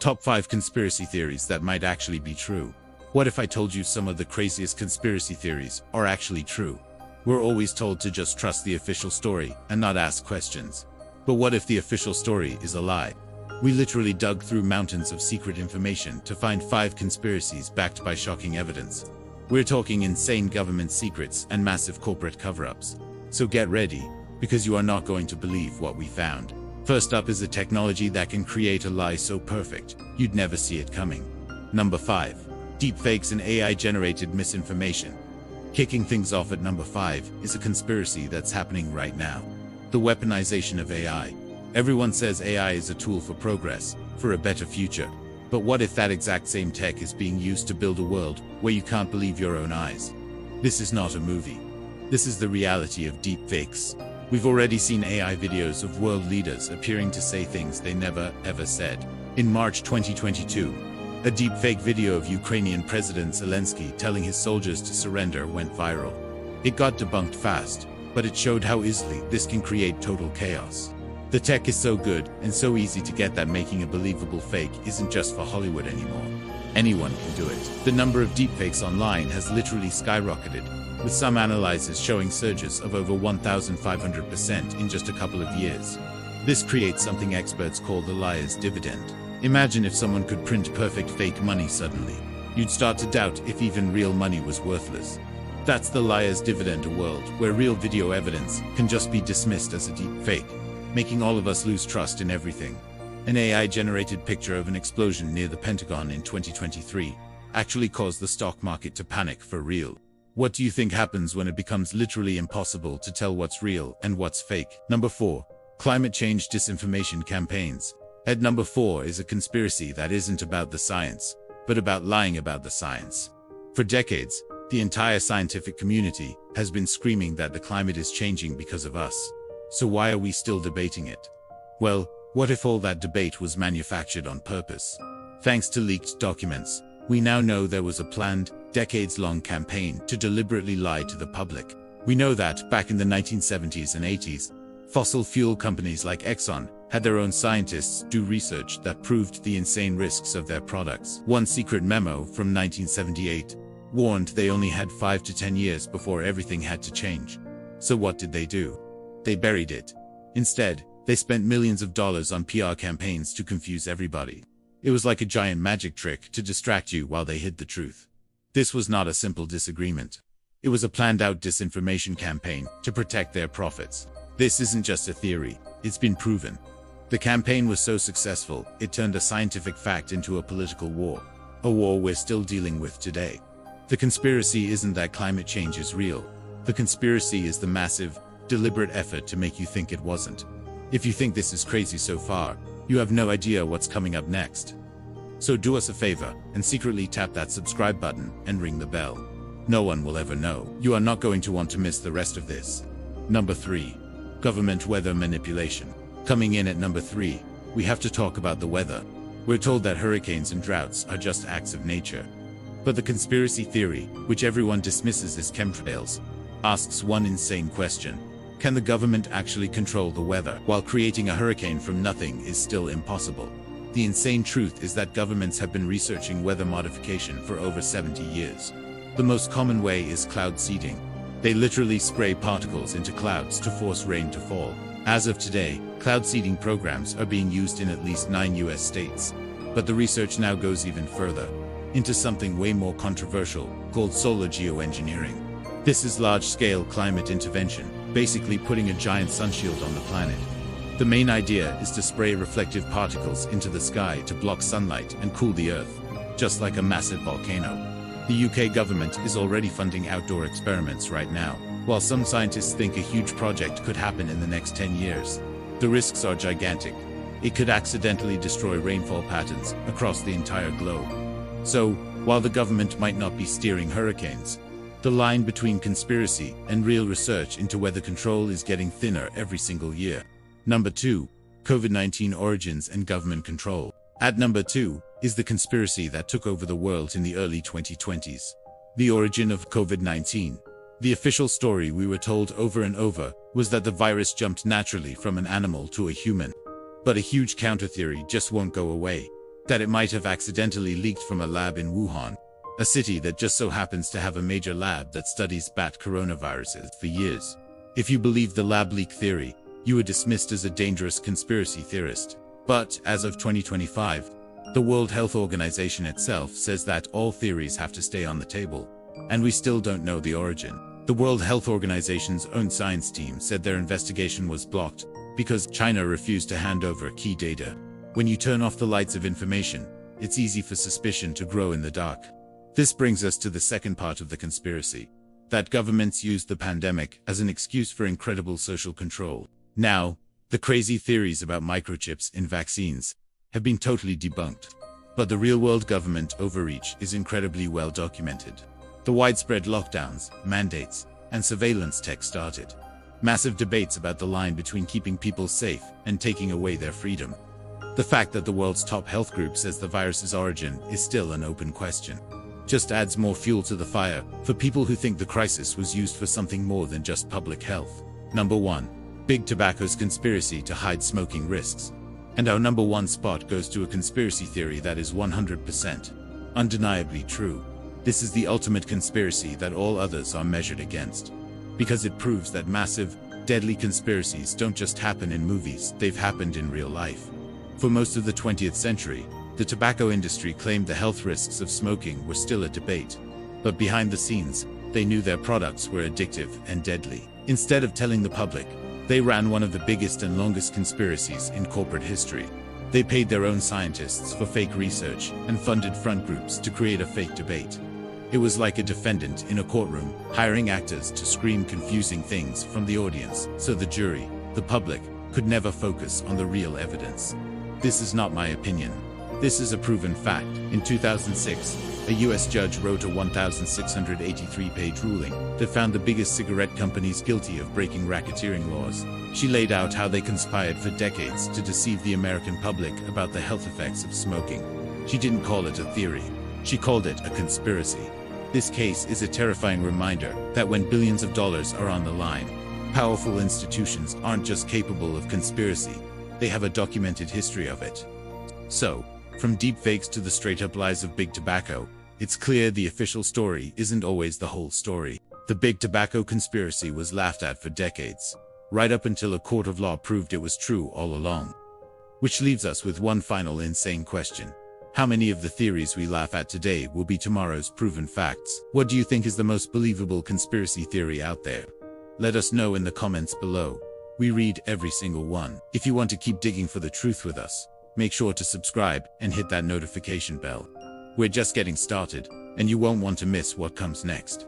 Top 5 conspiracy theories that might actually be true. What if I told you some of the craziest conspiracy theories are actually true? We're always told to just trust the official story and not ask questions. But what if the official story is a lie? We literally dug through mountains of secret information to find 5 conspiracies backed by shocking evidence. We're talking insane government secrets and massive corporate cover-ups. So get ready, because you are not going to believe what we found. First up is a technology that can create a lie so perfect, you'd never see it coming. Number 5. Deepfakes and AI-generated misinformation. Kicking things off at number 5 is a conspiracy that's happening right now. The weaponization of AI. Everyone says AI is a tool for progress, for a better future. But what if that exact same tech is being used to build a world where you can't believe your own eyes? This is not a movie. This is the reality of deepfakes. We've already seen AI videos of world leaders appearing to say things they never, ever said. In March 2022, a deepfake video of Ukrainian President Zelensky telling his soldiers to surrender went viral. It got debunked fast, but it showed how easily this can create total chaos. The tech is so good and so easy to get that making a believable fake isn't just for Hollywood anymore. Anyone can do it. The number of deepfakes online has literally skyrocketed, with some analyzers showing surges of over 1,500% in just a couple of years. This creates something experts call the liar's dividend. Imagine if someone could print perfect fake money suddenly. You'd start to doubt if even real money was worthless. That's the liar's dividend, a world where real video evidence can just be dismissed as a deep fake, making all of us lose trust in everything. An AI-generated picture of an explosion near the Pentagon in 2023 actually caused the stock market to panic for real. What do you think happens when it becomes literally impossible to tell what's real and what's fake? Number 4. Climate change disinformation campaigns. At number 4 is a conspiracy that isn't about the science, but about lying about the science. For decades, the entire scientific community has been screaming that the climate is changing because of us. So why are we still debating it? Well, what if all that debate was manufactured on purpose? Thanks to leaked documents, we now know there was a planned, decades-long campaign to deliberately lie to the public. We know that, back in the 1970s and 80s, fossil fuel companies like Exxon had their own scientists do research that proved the insane risks of their products. One secret memo from 1978 warned they only had 5 to 10 years before everything had to change. So what did they do? They buried it. Instead, they spent millions of dollars on PR campaigns to confuse everybody. It was like a giant magic trick to distract you while they hid the truth. This was not a simple disagreement. It was a planned-out disinformation campaign to protect their profits. This isn't just a theory, it's been proven. The campaign was so successful, it turned a scientific fact into a political war. A war we're still dealing with today. The conspiracy isn't that climate change is real. The conspiracy is the massive, deliberate effort to make you think it wasn't. If you think this is crazy so far, you have no idea what's coming up next. So do us a favor and secretly tap that subscribe button and ring the bell. No one will ever know. You are not going to want to miss the rest of this. Number 3. Government weather manipulation. Coming in at number 3, we have to talk about the weather. We're told that hurricanes and droughts are just acts of nature. But the conspiracy theory, which everyone dismisses as chemtrails, asks one insane question. Can the government actually control the weather while creating a hurricane from nothing is still impossible? The insane truth is that governments have been researching weather modification for over 70 years. The most common way is cloud seeding. They literally spray particles into clouds to force rain to fall. As of today, cloud seeding programs are being used in at least 9 US states. But the research now goes even further, into something way more controversial, called solar geoengineering. This is large-scale climate intervention, basically putting a giant sunshield on the planet. The main idea is to spray reflective particles into the sky to block sunlight and cool the earth, just like a massive volcano. The UK government is already funding outdoor experiments right now, while some scientists think a huge project could happen in the next 10 years. The risks are gigantic. It could accidentally destroy rainfall patterns across the entire globe. So, while the government might not be steering hurricanes, the line between conspiracy and real research into weather control is getting thinner every single year. Number 2. COVID-19 origins and government control. At number 2 is the conspiracy that took over the world in the early 2020s. The origin of COVID-19. The official story we were told over and over was that the virus jumped naturally from an animal to a human. But a huge counter-theory just won't go away. that it might have accidentally leaked from a lab in Wuhan, a city that just so happens to have a major lab that studies bat coronaviruses for years. If you believe the lab leak theory, you were dismissed as a dangerous conspiracy theorist. But, as of 2025, the World Health Organization itself says that all theories have to stay on the table. And we still don't know the origin. The World Health Organization's own science team said their investigation was blocked because China refused to hand over key data. When you turn off the lights of information, it's easy for suspicion to grow in the dark. This brings us to the second part of the conspiracy, that governments used the pandemic as an excuse for incredible social control. Now, the crazy theories about microchips in vaccines have been totally debunked. But the real-world government overreach is incredibly well documented. The widespread lockdowns, mandates, and surveillance tech started massive debates about the line between keeping people safe and taking away their freedom. The fact that the world's top health group says the virus's origin is still an open question just adds more fuel to the fire for people who think the crisis was used for something more than just public health. Number 1. Big Tobacco's conspiracy to hide smoking risks. And our number 1 spot goes to a conspiracy theory that is 100% undeniably true. This is the ultimate conspiracy that all others are measured against, because it proves that massive, deadly conspiracies don't just happen in movies, they've happened in real life. For most of the 20th century, the tobacco industry claimed the health risks of smoking were still a debate. But behind the scenes, they knew their products were addictive and deadly. Instead of telling the public, they ran one of the biggest and longest conspiracies in corporate history. They paid their own scientists for fake research and funded front groups to create a fake debate. It was like a defendant in a courtroom, hiring actors to scream confusing things from the audience, so the jury, the public, could never focus on the real evidence. This is not my opinion. This is a proven fact. In 2006, a US judge wrote a 1,683-page ruling that found the biggest cigarette companies guilty of breaking racketeering laws. She laid out how they conspired for decades to deceive the American public about the health effects of smoking. She didn't call it a theory. She called it a conspiracy. This case is a terrifying reminder that when billions of dollars are on the line, powerful institutions aren't just capable of conspiracy, they have a documented history of it. So, from deepfakes to the straight-up lies of Big Tobacco, it's clear the official story isn't always the whole story. The Big Tobacco conspiracy was laughed at for decades, right up until a court of law proved it was true all along. Which leaves us with one final insane question. How many of the theories we laugh at today will be tomorrow's proven facts? What do you think is the most believable conspiracy theory out there? Let us know in the comments below. We read every single one. If you want to keep digging for the truth with us, make sure to subscribe and hit that notification bell. We're just getting started, and you won't want to miss what comes next.